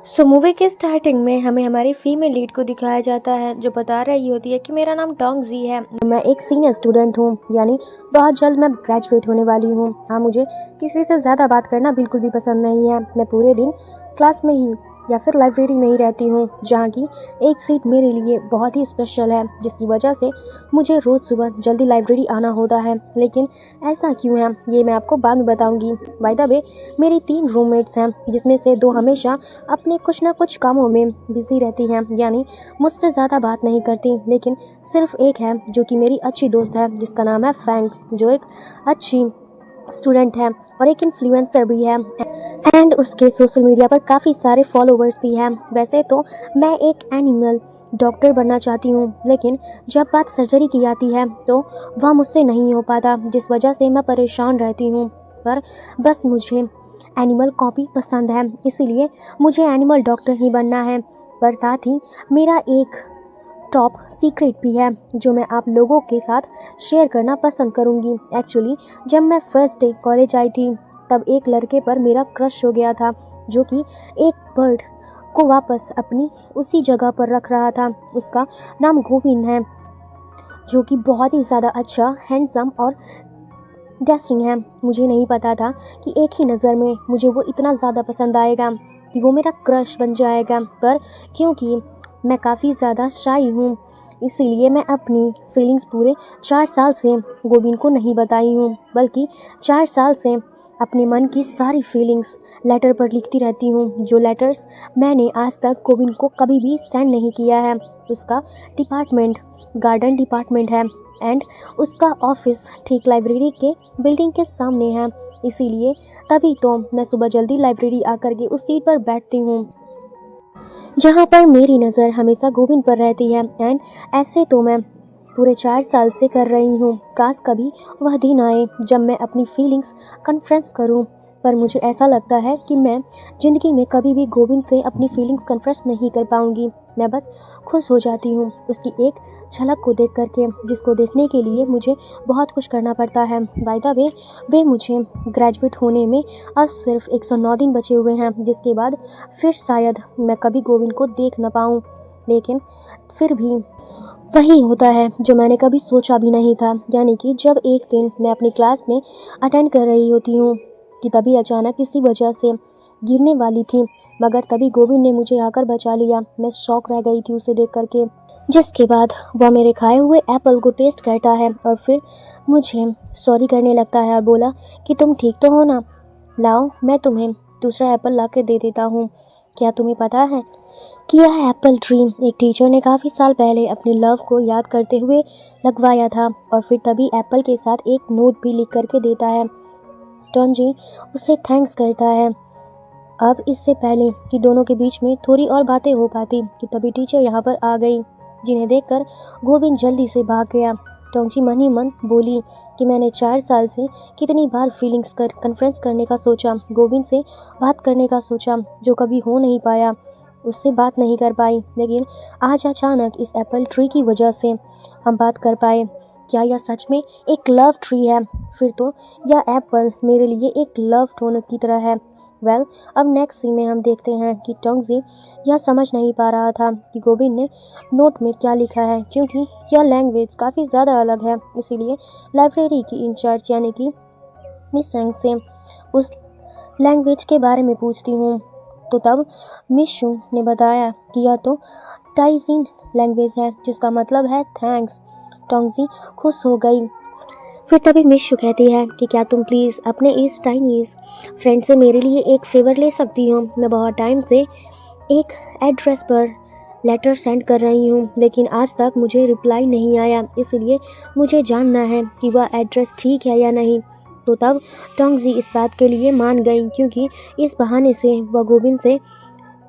Movie के starting में हमें हमारी फीमेल लीड को दिखाया जाता है जो बता रही होती है कि मेरा नाम टोंगजी है। मैं एक सीनियर स्टूडेंट हूँ, यानी बहुत जल्द मैं ग्रेजुएट होने वाली हूँ। हाँ, मुझे किसी से ज़्यादा बात करना बिल्कुल भी पसंद नहीं है। मैं पूरे दिन क्लास में ही या फिर लाइब्रेरी में ही रहती हूँ, जहाँ की एक सीट मेरे लिए बहुत ही स्पेशल है, जिसकी वजह से मुझे रोज़ सुबह जल्दी लाइब्रेरी आना होता है। लेकिन ऐसा क्यों है ये मैं आपको बाद में बताऊँगी। बाय द वे, मेरी 3 रूममेट्स हैं, जिसमें से 2 हमेशा अपने कुछ ना कुछ कामों में बिजी रहती हैं, यानी मुझसे ज़्यादा बात नहीं करती। लेकिन सिर्फ एक है जो कि मेरी अच्छी दोस्त है, जिसका नाम है फैंग, जो एक अच्छी स्टूडेंट है और एक इन्फ्लुएंसर भी है एंड उसके सोशल मीडिया पर काफ़ी सारे फॉलोवर्स भी हैं। वैसे तो मैं एक एनिमल डॉक्टर बनना चाहती हूँ, लेकिन जब बात सर्जरी की आती है तो वह मुझसे नहीं हो पाता, जिस वजह से मैं परेशान रहती हूँ। पर बस मुझे एनिमल कॉपी पसंद है, इसीलिए मुझे एनिमल डॉक्टर ही बनना है। पर साथ ही मेरा एक टॉप सीक्रेट भी है जो मैं आप लोगों के साथ शेयर करना पसंद करूँगी। एक्चुअली जब मैं फर्स्ट डे कॉलेज आई थी तब एक लड़के पर मेरा क्रश हो गया था, जो कि एक बर्ड को वापस अपनी उसी जगह पर रख रहा था। उसका नाम गोविंद है, जो कि बहुत ही ज़्यादा अच्छा, हैंडसम और डैशिंग है। मुझे नहीं पता था कि एक ही नज़र में मुझे वो इतना ज़्यादा पसंद आएगा कि वो मेरा क्रश बन जाएगा। पर क्योंकि मैं काफ़ी ज़्यादा शाई हूँ, इसीलिए मैं अपनी फीलिंग्स पूरे 4 साल से गोविंद को नहीं बताई हूँ, बल्कि 4 साल से अपने मन की सारी फीलिंग्स लेटर पर लिखती रहती हूँ, जो लेटर्स मैंने आज तक गोविंद को कभी भी सेंड नहीं किया है। उसका डिपार्टमेंट गार्डन डिपार्टमेंट है एंड उसका ऑफिस ठीक लाइब्रेरी के बिल्डिंग के सामने है, इसीलिए तभी तो मैं सुबह जल्दी लाइब्रेरी आकर के उस सीट पर बैठती हूँ जहाँ पर मेरी नज़र हमेशा गोविंद पर रहती है। एंड ऐसे तो मैं पूरे 4 साल से कर रही हूँ। काश कभी वह दिन आए जब मैं अपनी फीलिंग्स कन्फ्रेंस करूँ, पर मुझे ऐसा लगता है कि मैं ज़िंदगी में कभी भी गोविंद से अपनी फीलिंग्स कन्फ्रेंस नहीं कर पाऊँगी। मैं बस खुश हो जाती हूँ उसकी एक झलक को देख करके, जिसको देखने के लिए मुझे बहुत कुछ करना पड़ता है। बाय द वे मुझे ग्रेजुएट होने में अब सिर्फ 109 दिन बचे हुए हैं, जिसके बाद फिर शायद मैं कभी गोविंद को देख न पाऊँ। लेकिन फिर भी वही होता है जो मैंने कभी सोचा भी नहीं था, यानी कि जब एक दिन मैं अपनी क्लास में अटेंड कर रही होती हूँ कि तभी अचानक किसी वजह से गिरने वाली थी, मगर तभी गोविंद ने मुझे आकर बचा लिया। मैं शॉक रह गई थी उसे देख करके, जिसके बाद वह मेरे खाए हुए एप्पल को टेस्ट करता है और फिर मुझे सॉरी करने लगता है और बोला कि तुम ठीक तो हो ना, लाओ मैं तुम्हें दूसरा एप्पल ला के दे देता हूँ। क्या तुम्हें पता है कि यह एप्पल ट्री एक टीचर ने काफ़ी साल पहले अपने लव को याद करते हुए लगवाया था, और फिर तभी एप्पल के साथ एक नोट भी लिख करके देता है। टॉन्जी उससे थैंक्स करता है। अब इससे पहले कि दोनों के बीच में थोड़ी और बातें हो पाती कि तभी टीचर यहाँ पर आ गई, जिन्हें देखकर गोविंद जल्दी से भाग गया। टोंगची मन ही मन बोली कि मैंने 4 साल से कितनी बार फीलिंग्स कन्फ्रेंस करने का सोचा, गोविंद से बात करने का सोचा, जो कभी हो नहीं पाया, उससे बात नहीं कर पाई। लेकिन आज अचानक इस एप्पल ट्री की वजह से हम बात कर पाए। क्या यह सच में एक लव ट्री है? फिर तो यह एप्पल मेरे लिए एक लव टोन की तरह है। अब नेक्स्ट सीन में हम देखते हैं कि टोंगजी यह समझ नहीं पा रहा था कि गोविंद ने नोट में क्या लिखा है, क्योंकि यह लैंग्वेज काफ़ी ज़्यादा अलग है। इसीलिए लाइब्रेरी की इंचार्ज यानी कि मिस सेंग से उस लैंग्वेज के बारे में पूछती हूँ, तो तब मिस शू ने बताया कि यह तो टाइजिन लैंग्वेज है, जिसका मतलब है थैंक्स। टोंगजी खुश हो गई। फिर तभी मिस शू कहती है कि क्या तुम प्लीज़ अपने इस चाइनीज़ फ्रेंड से मेरे लिए एक फ़ेवर ले सकती हो? मैं बहुत टाइम से एक एड्रेस पर लेटर सेंड कर रही हूँ, लेकिन आज तक मुझे रिप्लाई नहीं आया, इसलिए मुझे जानना है कि वह एड्रेस ठीक है या नहीं। तो तब टोंगजी इस बात के लिए मान गई, क्योंकि इस बहाने से वह गोविंद से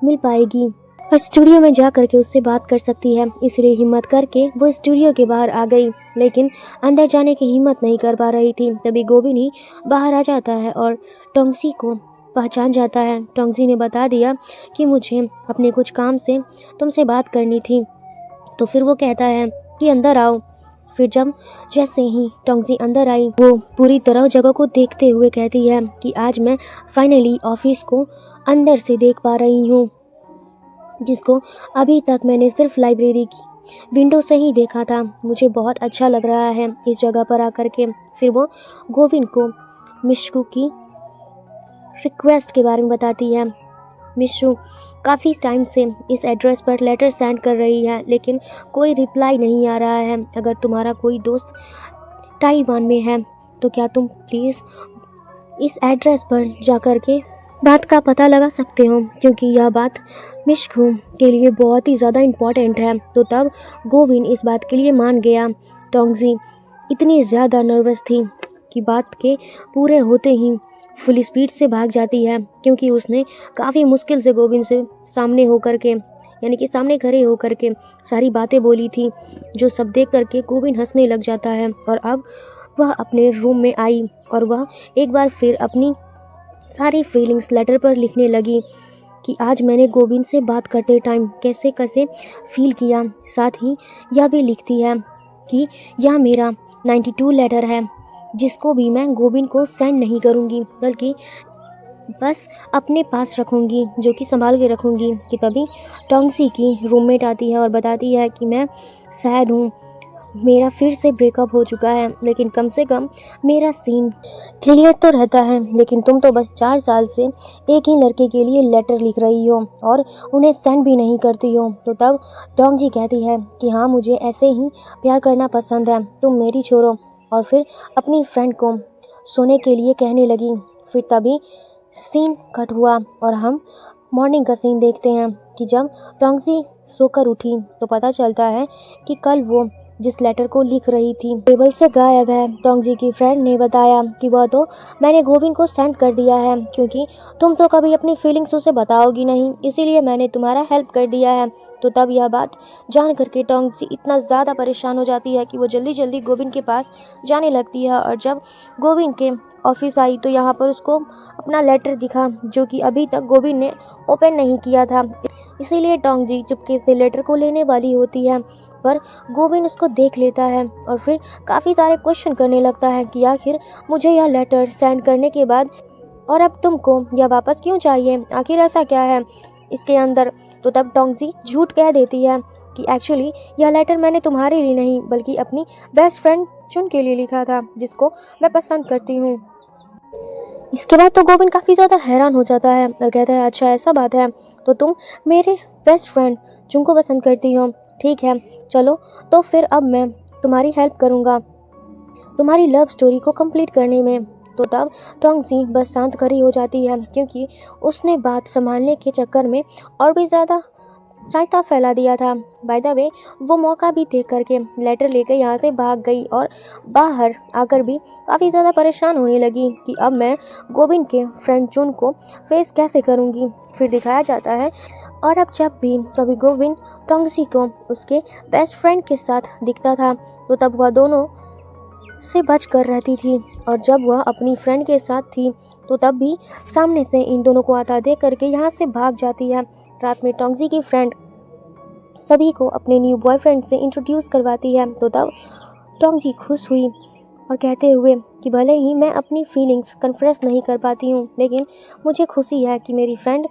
मिल पाएगी और स्टूडियो में जा करके उससे बात कर सकती है। इसलिए हिम्मत करके वो स्टूडियो के बाहर आ गई, लेकिन अंदर जाने की हिम्मत नहीं कर पा रही थी। तभी गोविंद ही बाहर आ जाता है और टोंगजी को पहचान जाता है। टोंगजी ने बता दिया कि मुझे अपने कुछ काम से तुमसे बात करनी थी, तो फिर वो कहता है कि अंदर आओ। फिर जैसे ही टोंगजी अंदर आई, वो पूरी तरह जगह को देखते हुए कहती है कि आज मैं फाइनली ऑफिस को अंदर से देख पा रही हूँ। जिसको अभी तक मैंने सिर्फ लाइब्रेरी की विंडो से ही देखा था। मुझे बहुत अच्छा लग रहा है इस जगह पर आकर के। फिर वो गोविंद को मिशु की रिक्वेस्ट के बारे में बताती है। मिशु काफ़ी टाइम से इस एड्रेस पर लेटर सेंड कर रही है, लेकिन कोई रिप्लाई नहीं आ रहा है। अगर तुम्हारा कोई दोस्त ताइवान में है तो क्या तुम प्लीज़ इस एड्रेस पर जाकर के बात का पता लगा सकते हो, क्योंकि यह बात मिशु के लिए बहुत ही ज़्यादा इम्पॉर्टेंट है। तो तब गोविंद इस बात के लिए मान गया। टोंगजी इतनी ज़्यादा नर्वस थी कि बात के पूरे होते ही फुल स्पीड से भाग जाती है, क्योंकि उसने काफ़ी मुश्किल से गोविंद से सामने होकर के, यानी कि सामने खड़े होकर के सारी बातें बोली थी, जो सब देख करके गोविंद हंसने लग जाता है। और अब वह अपने रूम में आई और वह एक बार फिर अपनी सारी फीलिंग्स लेटर पर लिखने लगी कि आज मैंने गोविंद से बात करते टाइम कैसे कैसे फील किया। साथ ही यह भी लिखती है कि यह मेरा 92 लेटर है, जिसको भी मैं गोविंद को सेंड नहीं करूँगी, बल्कि बस अपने पास रखूँगी, जो कि संभाल के रखूँगी। कि तभी टोंगसी की रूममेट आती है और बताती है कि मैं सैड हूँ, मेरा फिर से ब्रेकअप हो चुका है, लेकिन कम से कम मेरा सीन क्लियर तो रहता है। लेकिन तुम तो बस 4 साल से एक ही लड़के के लिए लेटर लिख रही हो और उन्हें सेंड भी नहीं करती हो। तो तब टोंगजी कहती है कि हाँ, मुझे ऐसे ही प्यार करना पसंद है, तुम मेरी छोड़ो। और फिर अपनी फ्रेंड को सोने के लिए कहने लगी। फिर तभी सीन कट हुआ और हम मॉर्निंग का सीन देखते हैं कि जब टोंगजी सोकर उठी तो पता चलता है कि कल वो जिस लेटर को लिख रही थी टेबल से गायब है। टोंगजी की फ्रेंड ने बताया कि वह तो मैंने गोविंद को सेंड कर दिया है, क्योंकि तुम तो कभी अपनी फीलिंग्स उसे बताओगी नहीं, इसीलिए मैंने तुम्हारा हेल्प कर दिया है। तो तब यह बात जान करके टोंगजी इतना ज़्यादा परेशान हो जाती है कि वो जल्दी जल्दी गोविंद के पास जाने लगती है। और जब गोविंद के ऑफिस आई तो यहाँ पर उसको अपना लेटर दिखा, जो कि अभी तक गोविंद ने ओपन नहीं किया था। इसीलिए टोंगजी चुपके से लेटर को लेने वाली होती है, पर गोविंद उसको देख लेता है और फिर काफ़ी सारे क्वेश्चन करने लगता है कि आखिर मुझे यह लेटर सेंड करने के बाद और अब तुमको यह वापस क्यों चाहिए, आखिर ऐसा क्या है इसके अंदर। तो तब टोंगजी झूठ कह देती है कि एक्चुअली यह लेटर मैंने तुम्हारे लिए नहीं, बल्कि अपनी बेस्ट फ्रेंड चुन के लिए लिखा था, जिसको मैं पसंद करती हूँ। इसके बाद तो गोविंद काफ़ी ज़्यादा हैरान हो जाता है और कहता है, अच्छा ऐसा बात है, तो तुम मेरे बेस्ट फ्रेंड चुन को पसंद करती हो, ठीक है चलो, तो फिर अब मैं तुम्हारी हेल्प करूँगा तुम्हारी लव स्टोरी को कंप्लीट करने में। तो तब टोंगजी बस शांत खड़ी हो जाती है, क्योंकि उसने बात संभालने के चक्कर में और भी ज़्यादा रायता फैला दिया था। बाय द वे वो मौका भी देख करके लेटर लेकर यहाँ से भाग गई और बाहर आकर भी काफ़ी ज़्यादा परेशान होने लगी कि अब मैं गोविंद के फ्रेंड चुन को फेस कैसे करूँगी। फिर दिखाया जाता है और अब जब भी कभी गोविंद टोंगजी को उसके बेस्ट फ्रेंड के साथ दिखता था तो तब वह दोनों से बच कर रहती थी, और जब वह अपनी फ्रेंड के साथ थी तो तब भी सामने से इन दोनों को आता देख करके यहाँ से भाग जाती है। रात में टोंगजी की फ्रेंड सभी को अपने न्यू बॉयफ्रेंड से इंट्रोड्यूस करवाती है। तो तब टोंगजी खुश हुई और कहते हुए कि भले ही मैं अपनी फीलिंग्स कन्फेस नहीं कर पाती हूँ, लेकिन मुझे खुशी है कि मेरी फ्रेंड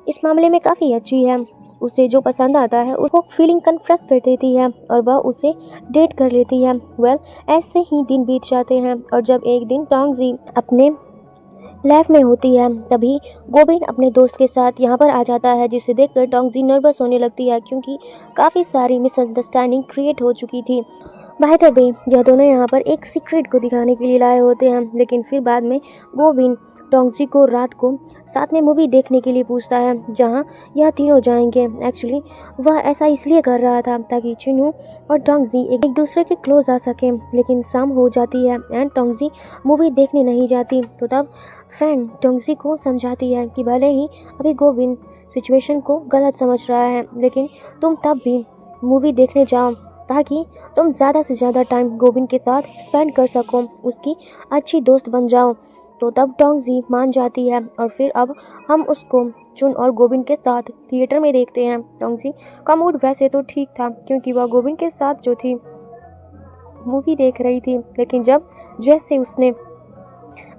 इस मामले में काफ़ी अच्छी है, उसे जो पसंद आता है उसको फीलिंग कन्फेस कर देती है और वह उसे डेट कर लेती है। ऐसे ही दिन बीत जाते हैं और जब एक दिन टोंगजी अपने लैब में होती है तभी गोविंद अपने दोस्त के साथ यहाँ पर आ जाता है, जिसे देखकर टोंगजी नर्वस होने लगती है, क्योंकि काफ़ी सारी मिसअंडरस्टैंडिंग क्रिएट हो चुकी थी। बाय द वे यह दोनों यहाँ पर एक सीक्रेट को दिखाने के लिए लाए होते हैं, लेकिन फिर बाद में गोविंद टोंगजी को रात को साथ में मूवी देखने के लिए पूछता है, जहाँ यह तीनों जाएंगे। एक्चुअली वह ऐसा इसलिए कर रहा था ताकि चिन्हू और टोंगजी एक दूसरे के क्लोज आ सकें, लेकिन शाम हो जाती है एंड टोंगजी मूवी देखने नहीं जाती। तो तब फैंग टोंगजी को समझाती है कि भले ही अभी गोविंद सिचुएशन को गलत समझ रहा है, लेकिन तुम तब भी मूवी देखने जाओ ताकि तुम ज़्यादा से ज़्यादा टाइम गोविंद के साथ स्पेंड कर सको, उसकी अच्छी दोस्त बन जाओ। तो तब टोंगजी मान जाती है और फिर अब हम उसको चुन और गोविंद के साथ थिएटर में देखते हैं। टोंगजी का मूड वैसे तो ठीक था, क्योंकि वह गोविंद के साथ जो थी मूवी देख रही थी, लेकिन जब जैसे उसने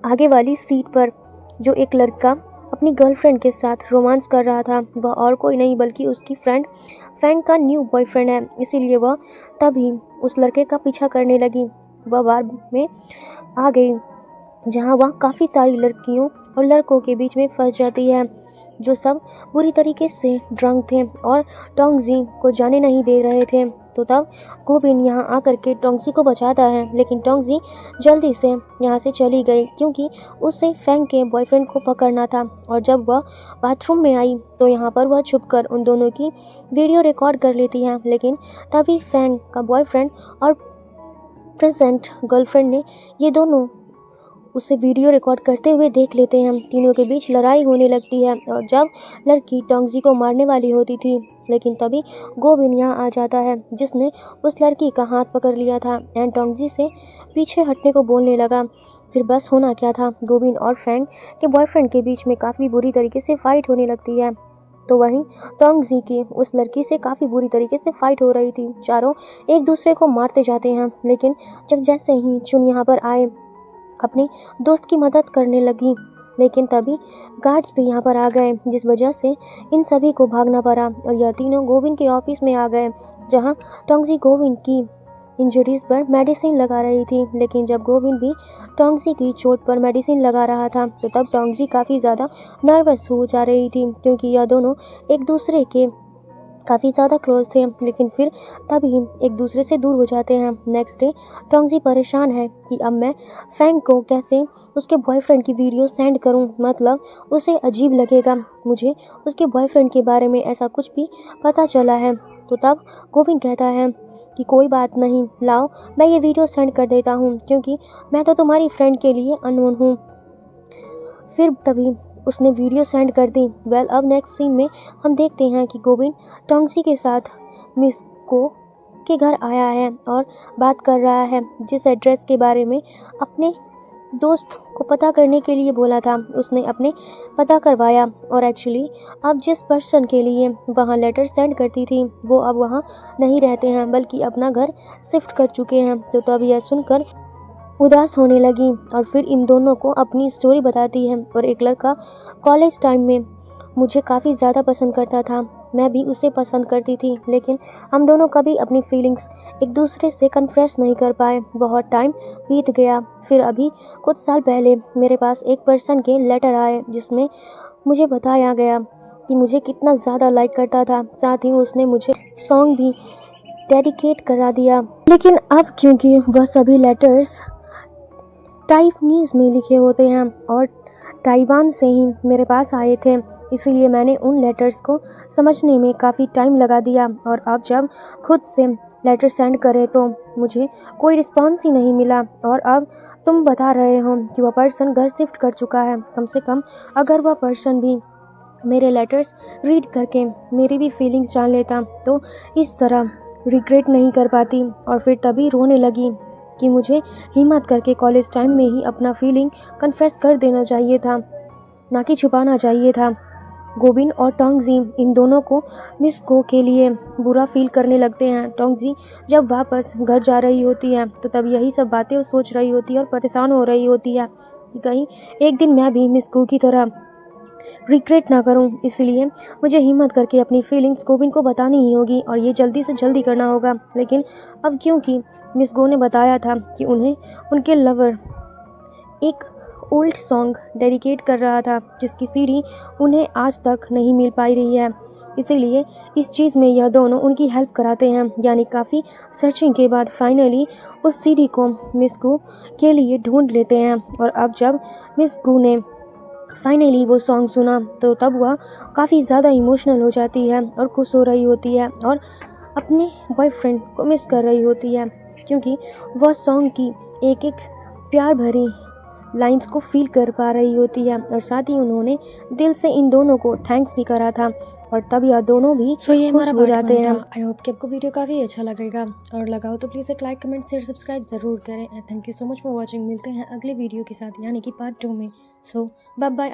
आगे वाली सीट पर जो एक लड़का अपनी गर्लफ्रेंड के साथ रोमांस कर रहा था। वह और कोई नहीं बल्कि उसकी फ्रेंड फैंग का न्यू बॉयफ्रेंड है। इसीलिए वह तभी उस लड़के का पीछा करने लगी। वह बार में आ गई जहां वह काफ़ी सारी लड़कियों और लड़कों के बीच में फंस जाती है, जो सब बुरी तरीके से ड्रंक थे और टोंगजी को जाने नहीं दे रहे थे। तो तब गोविन यहाँ आकर के टोंगजी को बचाता है, लेकिन टोंगजी जल्दी से यहाँ से चली गई क्योंकि उसे फैंग के बॉयफ्रेंड को पकड़ना था। और जब वह बाथरूम में आई तो यहाँ पर वह छुपकर उन दोनों की वीडियो रिकॉर्ड कर लेती है, लेकिन तभी फैंग का बॉयफ्रेंड और प्रेजेंट गर्लफ्रेंड ने ये दोनों उसे वीडियो रिकॉर्ड करते हुए देख लेते हैं। तीनों के बीच लड़ाई होने लगती है और जब लड़की टोंगजी को मारने वाली होती थी, लेकिन तभी गोविन यहाँ आ जाता है, जिसने उस लड़की का हाथ पकड़ लिया था एंड टोंगजी से पीछे हटने को बोलने लगा। फिर बस होना क्या था, गोविन और फैंग के बॉयफ्रेंड के बीच में काफ़ी बुरी तरीके से फाइट होने लगती है। तो वहीं टोंगजी की उस लड़की से काफ़ी बुरी तरीके से फाइट हो रही थी। चारों एक दूसरे को मारते जाते हैं, लेकिन जब जैसे ही चुन यहाँ पर आए अपने दोस्त की मदद करने लगी, लेकिन तभी गार्ड्स भी यहाँ पर आ गए, जिस वजह से इन सभी को भागना पड़ा और यह तीनों गोविन के ऑफिस में आ गए, जहाँ टोंगजी गोविन की इंजरीज पर मेडिसिन लगा रही थी। लेकिन जब गोविन भी टोंगजी की चोट पर मेडिसिन लगा रहा था तो तब टोंगजी काफ़ी ज़्यादा नर्वस हो जा रही थी, क्योंकि यह दोनों एक दूसरे के काफ़ी ज़्यादा क्लोज थे, लेकिन फिर तभी एक दूसरे से दूर हो जाते हैं। नेक्स्ट डे टोंगजी परेशान है कि अब मैं फैंग को कैसे उसके बॉयफ्रेंड की वीडियो सेंड करूं, मतलब उसे अजीब लगेगा मुझे उसके बॉयफ्रेंड के बारे में ऐसा कुछ भी पता चला है। तो तब गोविन कहता है कि कोई बात नहीं, लाओ मैं ये वीडियो सेंड कर देता हूँ, क्योंकि मैं तो तुम्हारी फ्रेंड के लिए अननोन हूँ। फिर तभी उसने वीडियो सेंड कर दी। अब नेक्स्ट सीन में हम देखते हैं कि गोविन टोंगजी के साथ मिस को के घर आया है और बात कर रहा है, जिस एड्रेस के बारे में अपने दोस्त को पता करने के लिए बोला था उसने अपने पता करवाया। और एक्चुअली अब जिस पर्सन के लिए वहाँ लेटर सेंड करती थी वो अब वहाँ नहीं रहते हैं, बल्कि अपना घर शिफ्ट कर चुके हैं। तो तब यह सुनकर उदास होने लगी और फिर इन दोनों को अपनी स्टोरी बताती है। और एक लड़का कॉलेज टाइम में मुझे काफ़ी ज़्यादा पसंद करता था, मैं भी उसे पसंद करती थी, लेकिन हम दोनों कभी अपनी फीलिंग्स एक दूसरे से कन्फेस नहीं कर पाए। बहुत टाइम बीत गया, फिर अभी कुछ साल पहले मेरे पास एक पर्सन के लेटर आए, जिसमें मुझे बताया गया कि मुझे कितना ज़्यादा लाइक करता था, साथ ही उसने मुझे सॉन्ग भी डेडिकेट करा दिया। लेकिन अब क्योंकि वह सभी लेटर्स टाइपनीज में लिखे होते हैं और ताइवान से ही मेरे पास आए थे, इसीलिए मैंने उन लेटर्स को समझने में काफ़ी टाइम लगा दिया। और अब जब खुद से लेटर सेंड करे तो मुझे कोई रिस्पॉन्स ही नहीं मिला। और अब तुम बता रहे हो कि वह पर्सन घर शिफ्ट कर चुका है, कम से कम अगर वह पर्सन भी मेरे लेटर्स रीड करके मेरी भी फीलिंग्स जान लेता तो इस तरह रिग्रेट नहीं कर पाती। और फिर तभी रोने लगी कि मुझे हिम्मत करके कॉलेज टाइम में ही अपना फीलिंग कन्फेस कर देना चाहिए था, ना कि छुपाना चाहिए था। गोविन और टोंगजी इन दोनों को मिस को के लिए बुरा फील करने लगते हैं। टोंगजी जब वापस घर जा रही होती है तो तब यही सब बातें वो सोच रही होती है और परेशान हो रही होती है कि कहीं एक दिन मैं भी मिस को की तरह रिग्रेट ना करूं। इसलिए मुझे हिम्मत करके अपनी फीलिंग्स गोविन को बतानी ही होगी और ये जल्दी से जल्दी करना होगा। लेकिन अब क्योंकि मिस गो ने बताया था कि उन्हें उनके लवर एक ओल्ड सॉन्ग डेडिकेट कर रहा था, जिसकी सीडी उन्हें आज तक नहीं मिल पाई रही है, इसीलिए इस चीज़ में यह दोनों उनकी हेल्प कराते हैं। यानी काफ़ी सर्चिंग के बाद फाइनली उस सीडी को मिस गो के लिए ढूंढ लेते हैं। और अब जब मिस गो ने फाइनली वो सॉन्ग सुना तो तब वह काफ़ी ज़्यादा इमोशनल हो जाती है और खुश हो रही होती है और अपने बॉयफ्रेंड को मिस कर रही होती है, क्योंकि वह सॉन्ग की एक एक प्यार भरी लाइंस को फील कर पा रही होती है। और साथ ही उन्होंने दिल से इन दोनों को थैंक्स भी करा था और तब यह दोनों भी ये खुश हो जाते हैं। आई होप कि आपको वीडियो काफ़ी अच्छा लगेगा और लगा हो तो प्लीज़ एक लाइक कमेंट शेयर सब्सक्राइब ज़रूर करें। Thank you so much for watching. मिलते हैं अगले वीडियो के साथ, यानी कि पार्ट 2 में। सो बाय बाय।